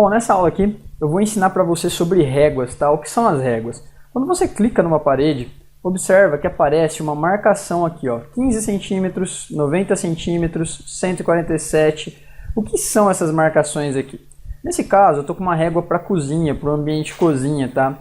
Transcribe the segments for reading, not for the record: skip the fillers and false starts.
Bom, nessa aula aqui eu vou ensinar para você sobre réguas, tá? O que são as réguas? Quando você clica numa parede, observa que aparece uma marcação aqui, ó, 15 centímetros, 90 centímetros, 147. O que são essas marcações aqui? Nesse caso, eu estou com uma régua para cozinha, para o ambiente cozinha, tá?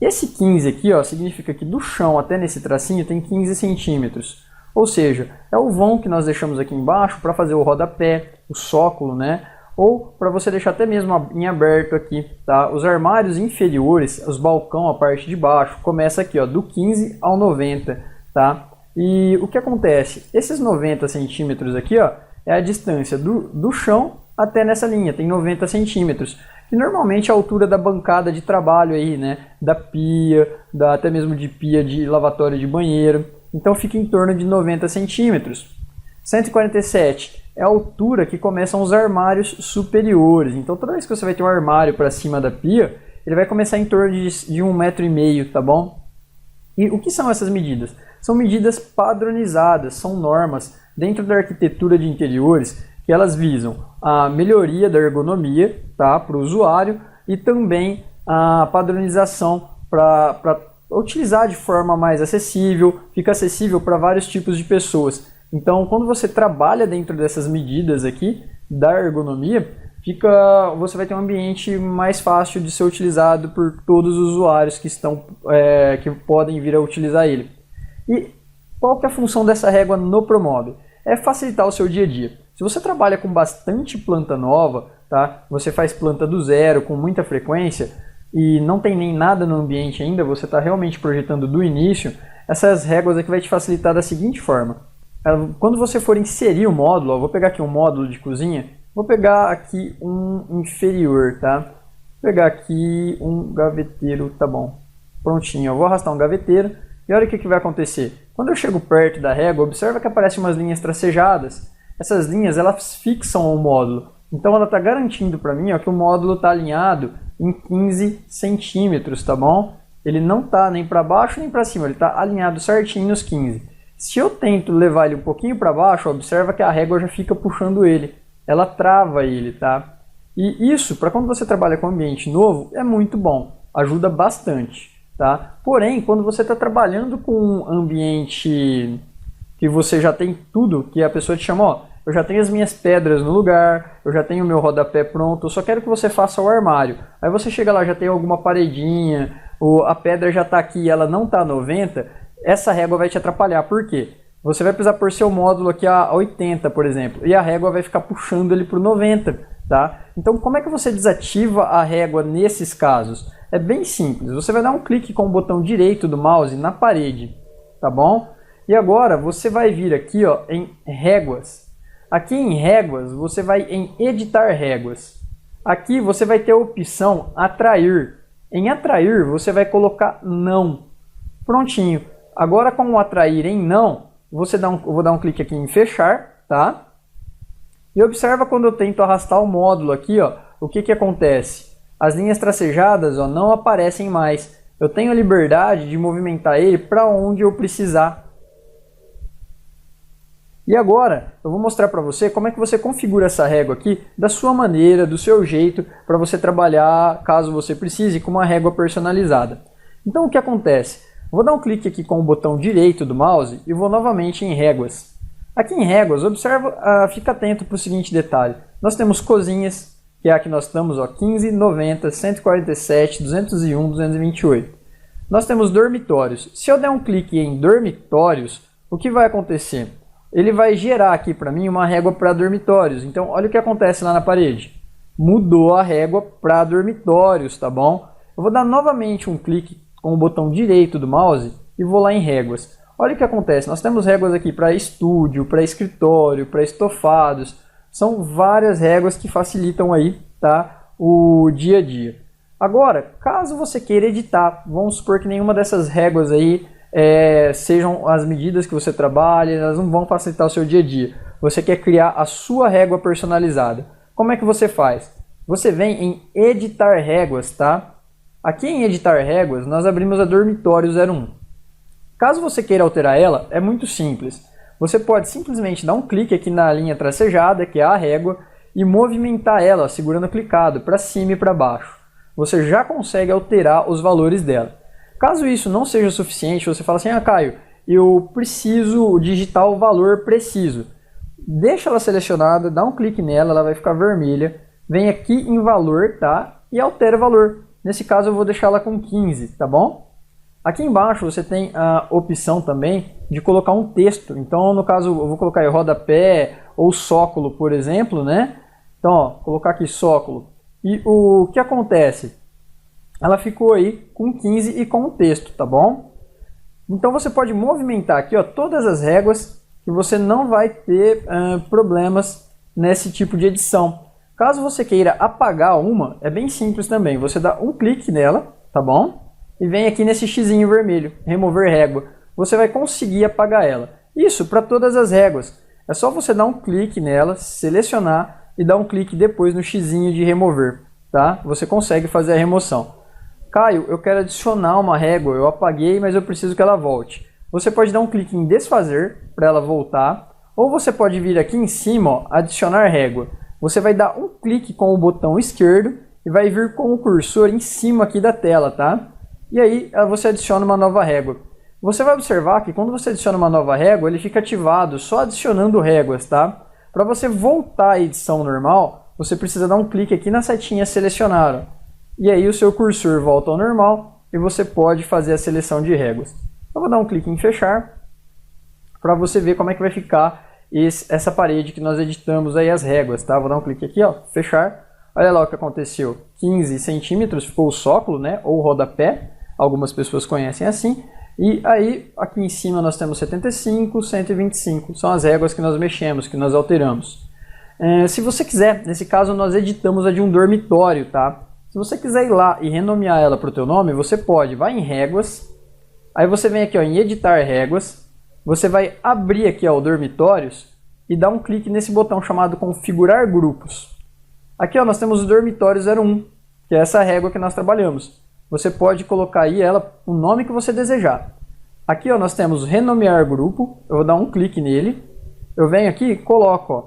Esse 15 aqui, ó, significa que do chão até nesse tracinho tem 15 centímetros. Ou seja, é o vão que nós deixamos aqui embaixo para fazer o rodapé, o sócolo, né? Ou para você deixar até mesmo em aberto aqui, tá? Os armários inferiores, os balcão, a parte de baixo, começa aqui, ó, do 15 ao 90, tá? E o que acontece? Esses 90 centímetros aqui, ó, é a distância do chão até nessa linha, tem 90 centímetros. Que normalmente é a altura da bancada de trabalho aí, né? Da pia, até mesmo de pia de lavatório de banheiro. Então fica em torno de 90 centímetros. 147 é a altura que começam os armários superiores. Então toda vez que você vai ter um armário para cima da pia, ele vai começar em torno de 1,5 m, tá bom? E o que são essas medidas? São medidas padronizadas, são normas dentro da arquitetura de interiores que elas visam a melhoria da ergonomia, tá, para o usuário e também a padronização para utilizar de forma mais acessível, fica acessível para vários tipos de pessoas. Então, quando você trabalha dentro dessas medidas aqui da ergonomia, você vai ter um ambiente mais fácil de ser utilizado por todos os usuários que podem vir a utilizar ele. E qual que é a função dessa régua no Promob? É facilitar o seu dia a dia. Se você trabalha com bastante planta nova, tá? Você faz planta do zero com muita frequência e não tem nem nada no ambiente ainda, você está realmente projetando do início, essas réguas aqui vai te facilitar da seguinte forma. Quando você for inserir o módulo, vou pegar aqui um módulo de cozinha, vou pegar aqui um inferior, tá? Vou pegar aqui um gaveteiro, tá bom. Prontinho, eu vou arrastar um gaveteiro e olha o que vai acontecer. Quando eu chego perto da régua, observa que aparecem umas linhas tracejadas. Essas linhas, elas fixam o módulo. Então ela está garantindo para mim, ó, que o módulo está alinhado em 15 centímetros, tá bom? Ele não está nem para baixo nem para cima, ele está alinhado certinho nos 15. Se eu tento levar ele um pouquinho para baixo, observa que a régua já fica puxando ele. Ela trava ele, tá? E isso, para quando você trabalha com ambiente novo, é muito bom. Ajuda bastante, tá? Porém, quando você está trabalhando com um ambiente que você já tem tudo, que a pessoa te chama, ó, eu já tenho as minhas pedras no lugar, eu já tenho o meu rodapé pronto, eu só quero que você faça o armário. Aí você chega lá, já tem alguma paredinha, ou a pedra já está aqui e ela não está 90, essa régua vai te atrapalhar. Por quê? Você vai precisar pôr seu módulo aqui a 80, por exemplo, e a régua vai ficar puxando ele para o 90, tá? Então, como é que você desativa a régua nesses casos? É bem simples, você vai dar um clique com o botão direito do mouse na parede, tá bom? E agora você vai vir aqui, ó, em réguas. Aqui em réguas, você vai em editar réguas. Aqui você vai ter a opção atrair. Em atrair, você vai colocar não. Prontinho. Agora, com o atrair em não, eu vou dar um clique aqui em fechar, tá? E observa quando eu tento arrastar o módulo aqui, ó, o que acontece? As linhas tracejadas, ó, não aparecem mais. Eu tenho a liberdade de movimentar ele para onde eu precisar. E agora, eu vou mostrar para você como é que você configura essa régua aqui da sua maneira, do seu jeito, para você trabalhar, caso você precise, com uma régua personalizada. Então, o que acontece? Vou dar um clique aqui com o botão direito do mouse e vou novamente em réguas. Aqui em réguas, observa, fica atento para o seguinte detalhe. Nós temos cozinhas, que é a que nós estamos, ó, 15, 90, 147, 201, 228. Nós temos dormitórios. Se eu der um clique em dormitórios, o que vai acontecer? Ele vai gerar aqui para mim uma régua para dormitórios. Então, olha o que acontece lá na parede. Mudou a régua para dormitórios, tá bom? Eu vou dar novamente um clique com o botão direito do mouse e vou lá em réguas. Olha o que acontece, nós temos réguas aqui para estúdio, para escritório, para estofados. São várias réguas que facilitam aí, tá, o dia a dia. Agora, caso você queira editar, vamos supor que nenhuma dessas réguas aí sejam as medidas que você trabalha, elas não vão facilitar o seu dia a dia. Você quer criar a sua régua personalizada. Como é que você faz? Você vem em editar réguas, tá? Aqui em editar réguas, nós abrimos a dormitório 01. Caso você queira alterar ela, é muito simples. Você pode simplesmente dar um clique aqui na linha tracejada, que é a régua, e movimentar ela, segurando clicado, para cima e para baixo. Você já consegue alterar os valores dela. Caso isso não seja suficiente, você fala assim, ah, Caio, eu preciso digitar o valor preciso. Deixa ela selecionada, dá um clique nela, ela vai ficar vermelha. Vem aqui em valor, tá? E altera o valor. Nesse caso eu vou deixar ela com 15, tá bom? Aqui embaixo você tem a opção também de colocar um texto. Então, no caso, eu vou colocar aí rodapé ou sócolo, por exemplo, né? Então, ó, colocar aqui sócolo. E o que acontece? Ela ficou aí com 15 e com o texto, tá bom? Então você pode movimentar aqui, ó, todas as réguas que você não vai ter problemas nesse tipo de edição. Caso você queira apagar uma, é bem simples também. Você dá um clique nela, tá bom? E vem aqui nesse xizinho vermelho, remover régua. Você vai conseguir apagar ela. Isso para todas as réguas. É só você dar um clique nela, selecionar e dar um clique depois no xizinho de remover, tá? Você consegue fazer a remoção. Caio, eu quero adicionar uma régua, eu apaguei, mas eu preciso que ela volte. Você pode dar um clique em desfazer para ela voltar, ou você pode vir aqui em cima, ó, adicionar régua. Você vai dar um clique com o botão esquerdo e vai vir com o cursor em cima aqui da tela, tá? E aí você adiciona uma nova régua. Você vai observar que quando você adiciona uma nova régua, ele fica ativado só adicionando réguas, tá? Para você voltar à edição normal, você precisa dar um clique aqui na setinha selecionar. E aí o seu cursor volta ao normal e você pode fazer a seleção de réguas. Eu vou dar um clique em fechar para você ver como é que vai ficar essa parede que nós editamos aí as réguas, tá? Vou dar um clique aqui, ó, fechar. Olha lá o que aconteceu. 15 centímetros ficou o sócolo, né? Ou rodapé. Algumas pessoas conhecem assim. E aí, aqui em cima nós temos 75, 125. São as réguas que nós mexemos, que nós alteramos. Se você quiser, nesse caso nós editamos a de um dormitório, tá? Se você quiser ir lá e renomear ela para o teu nome, você pode. Vai em réguas. Aí você vem aqui, ó, em editar réguas. Você vai abrir aqui, ó, o dormitórios e dar um clique nesse botão chamado configurar grupos. Aqui, ó, nós temos o dormitório 01, que é essa régua que nós trabalhamos. Você pode colocar aí ela o nome que você desejar. Aqui, ó, nós temos renomear grupo. Eu vou dar um clique nele. Eu venho aqui e coloco, ó,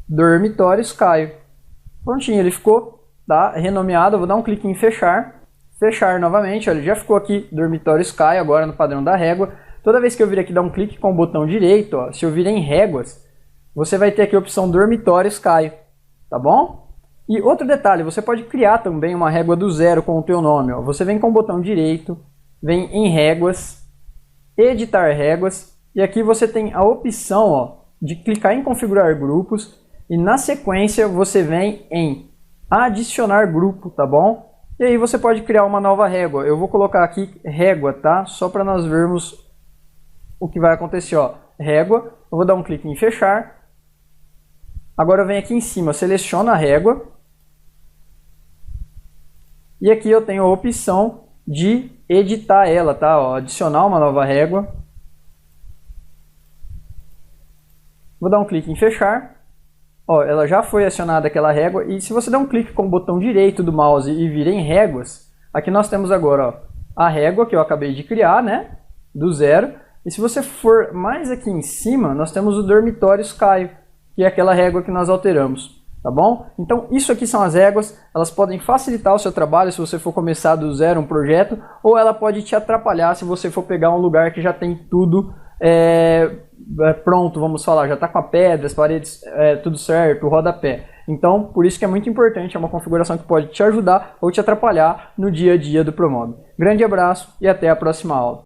dormitórios Caio. Prontinho, ele ficou, tá, renomeado. Eu vou dar um clique em fechar. Fechar novamente, olha, ele já ficou aqui dormitórios Caio agora no padrão da régua. Toda vez que eu vir aqui dar um clique com o botão direito, ó, se eu vir em réguas, você vai ter aqui a opção dormitórios Caio, tá bom? E outro detalhe, você pode criar também uma régua do zero com o teu nome, ó. Você vem com o botão direito, vem em réguas, editar réguas, e aqui você tem a opção, ó, de clicar em configurar grupos, e na sequência você vem em adicionar grupo, tá bom? E aí você pode criar uma nova régua. Eu vou colocar aqui régua, tá? Só para nós vermos o que vai acontecer, ó. Régua, eu vou dar um clique em fechar. Agora eu venho aqui em cima, seleciono a régua. E aqui eu tenho a opção de editar ela, tá? Ó, adicionar uma nova régua. Vou dar um clique em fechar. Ó, ela já foi acionada aquela régua. E se você der um clique com o botão direito do mouse e vir em réguas, aqui nós temos agora, ó, a régua que eu acabei de criar, né? Do zero. E se você for mais aqui em cima, nós temos o dormitórios Caio, que é aquela régua que nós alteramos, tá bom? Então isso aqui são as réguas, elas podem facilitar o seu trabalho se você for começar do zero um projeto, ou ela pode te atrapalhar se você for pegar um lugar que já tem tudo pronto, vamos falar, já está com a pedra, as paredes, tudo certo, o rodapé. Então, por isso que é muito importante, é uma configuração que pode te ajudar ou te atrapalhar no dia a dia do ProMob. Grande abraço e até a próxima aula.